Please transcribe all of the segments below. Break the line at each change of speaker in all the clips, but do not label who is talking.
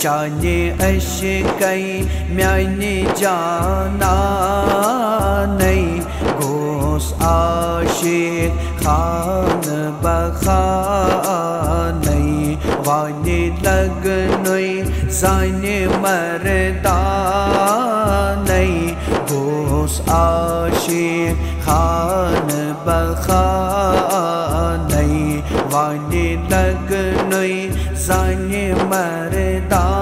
چانے اشکئی میانی جانانئی گوس عاشق خان بخانئی وانی لگنوی زانی مردانئی گوس عاشق خان بخانئی وانی لگنوی زانی مردانئی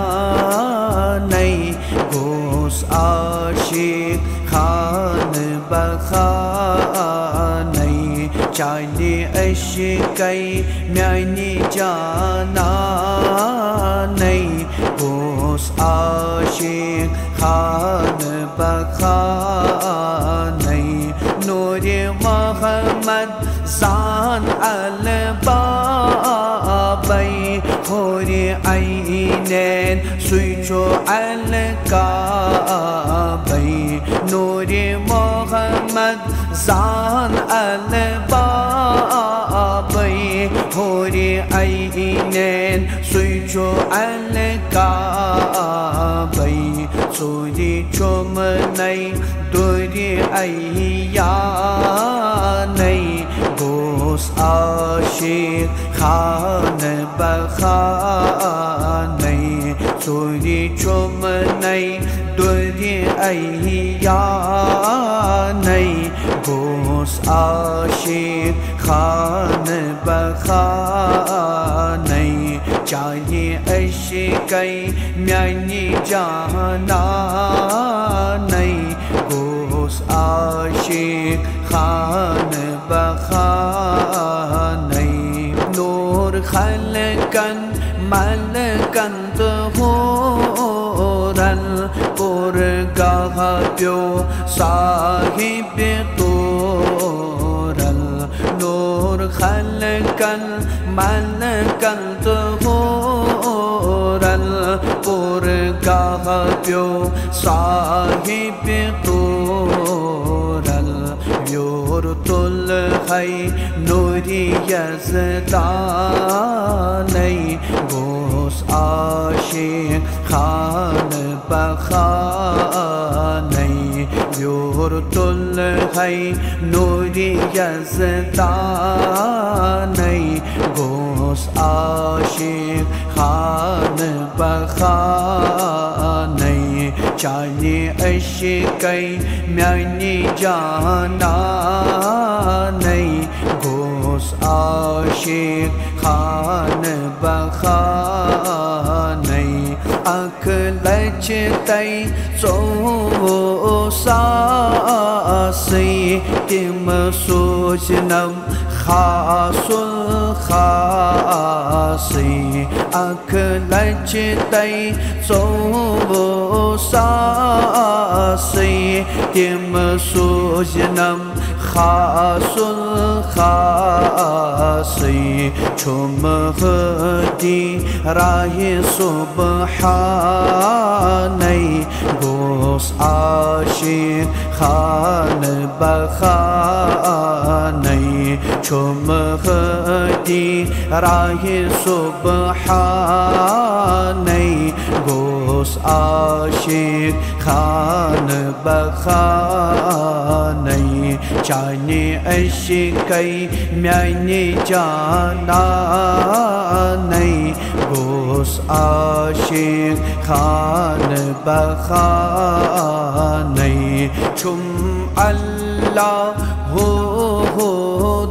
گوس عاشق خان بخانئی چانے اشکئی میانی جانانئی گوس عاشق خان بخانئی نور محمد زان البابئی حور عینین سویچو الکعبئی نور محمد زان البابئی حور عینین سویچو الکعبئی سوری چومنئی دوری ایانئی گوس عاشق خان بخانئی سوری چومنئی دوری ایانئی گوس عاشق خان بخانئی چانے اشکئی میانی جانانئی گوس عاشق خان بخانئی نور خلقن ملکن ظہورن پرگاہ پیو صاحب طورن نور خلقن ملکن ظہورن پرگاہ پیو صاحب طورن یورت الخی نوری یزدانئی گوس عاشق خان بخانئی یورت الخی نوری یزدانئی گوس عاشق خان بخانئی چانے اشکئی میانی جانانئی گوس عاشق خان بخانئی آنکھ لچتئی سوساسی تم سوچنم خاص الخاصی آنکھ لچتئی سوساسی تم سوچنم خاص الخاصی چھم دی راہ سبحانئی گوس عاشق خان بخانئی چھم دی راہ سبحانئی گوس عاشق خان بخانئی چانے اشکئی میانی جانانئی گوس عاشق خان بخانئی چھم اللہ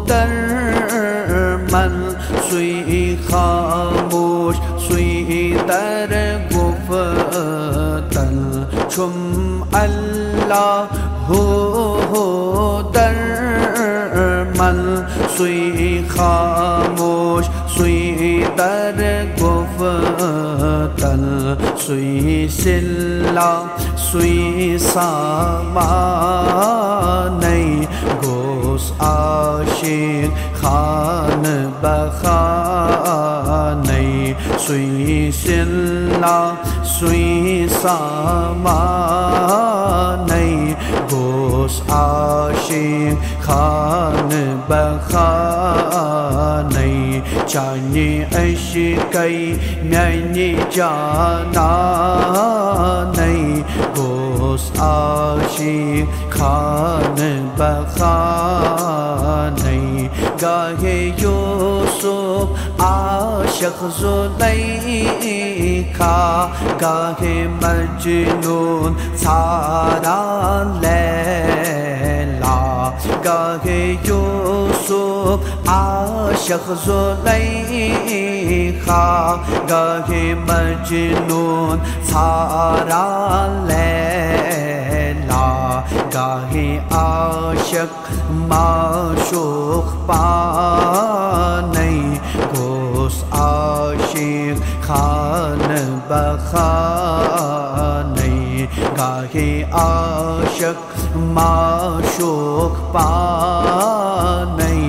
در من سوئی خاموش سوئی در گفتن چھم اللہ در من سوئی خاموش سوئی در گفتن سوئی سلا سوئی سامانئی گوس عاشق خان بخانئی سوئی سلا سوئی سامانئی گوس گوس عاشق خان بخانەی چانی عشقەی میانی جانانەی گوس عاشق خان بخانەی گاهی یوسف عاشق زلیخا گاهی مجنون ساران لیلا گاهی یوسف عاشق زلیخا گاهی مجنون ساران لیلا گاهی عاشق معشوق پانەی گوس عاشق خان بخانەی گاهی عاشق معشوق پانەی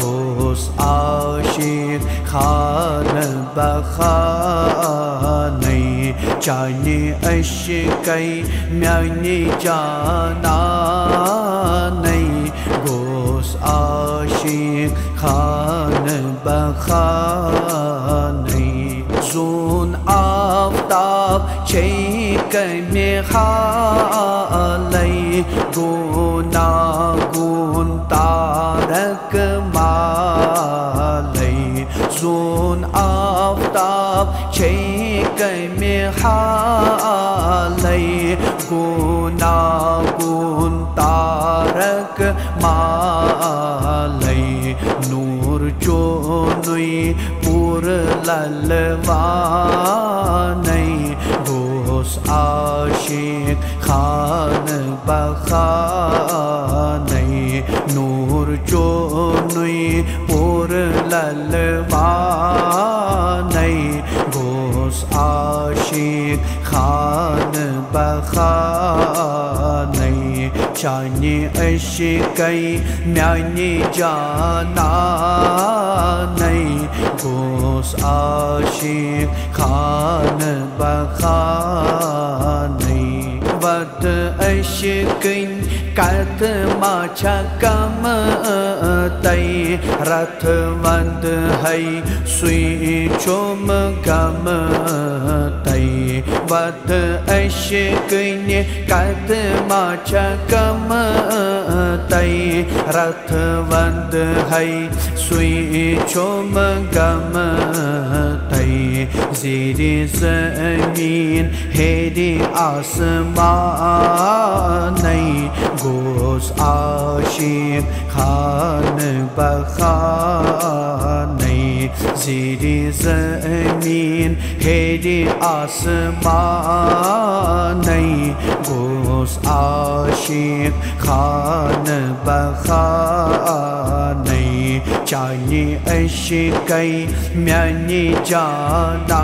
گوس عاشق خان بخانەی چانی عشقەی میانی جانانەی گوس عاشق خان بخانەی زون آفتاب چیکمی حالی گوناگون تارک مالی زون آفتاب چیکمی حالی گوناگون تارک مالی نور چونوی پور للوانی گوس عاشق خان بخانەی نور چونوی پور للوانی گوس عاشق خان بخانەی چانی عشقەی میانی جانانەی گوس عاشق خان بخانەی ود عشقین کت ماچا کم تی رت وند ہے سوئی چوم گم تی ود عشقین کت ماچا کم تی رت وند ہے سوئی چوم گم تی زیر زمین ہیری آسمانی گوس عاشق خان بخانەی زیر زمین ہیری آسمانی گوس عاشق خان بخانەی چانی عشقەی میانی جانانەی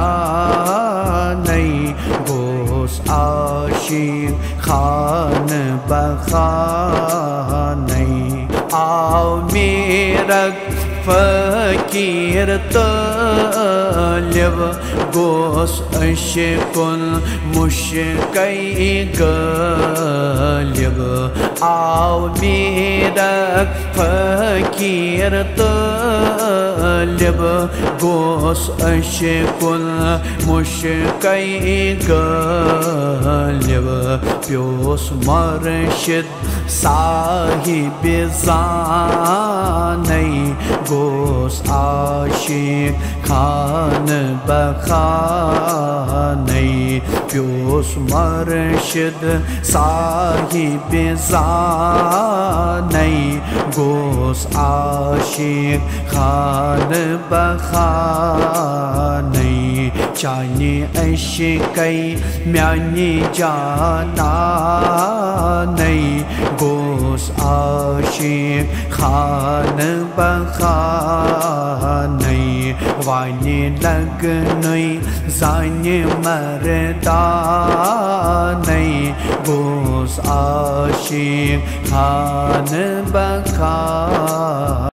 گوس عاشق خان بخانەی آو میرک فقیر طالب گوس عشق مشکئی غالب آو میرک فقیر طالب گوس عشق مشکئی غالب پیوس مرشد صاحب زانەی گوس عاشق خان بخانەی پیوس مرشد صاحب زانەی گوس عاشق خان بخانەی چانی عشقەی میانی جانانەی گوس عاشق خان بخانەی وانی لگنوی زانی مردانەی گوس عاشق خان بخانەی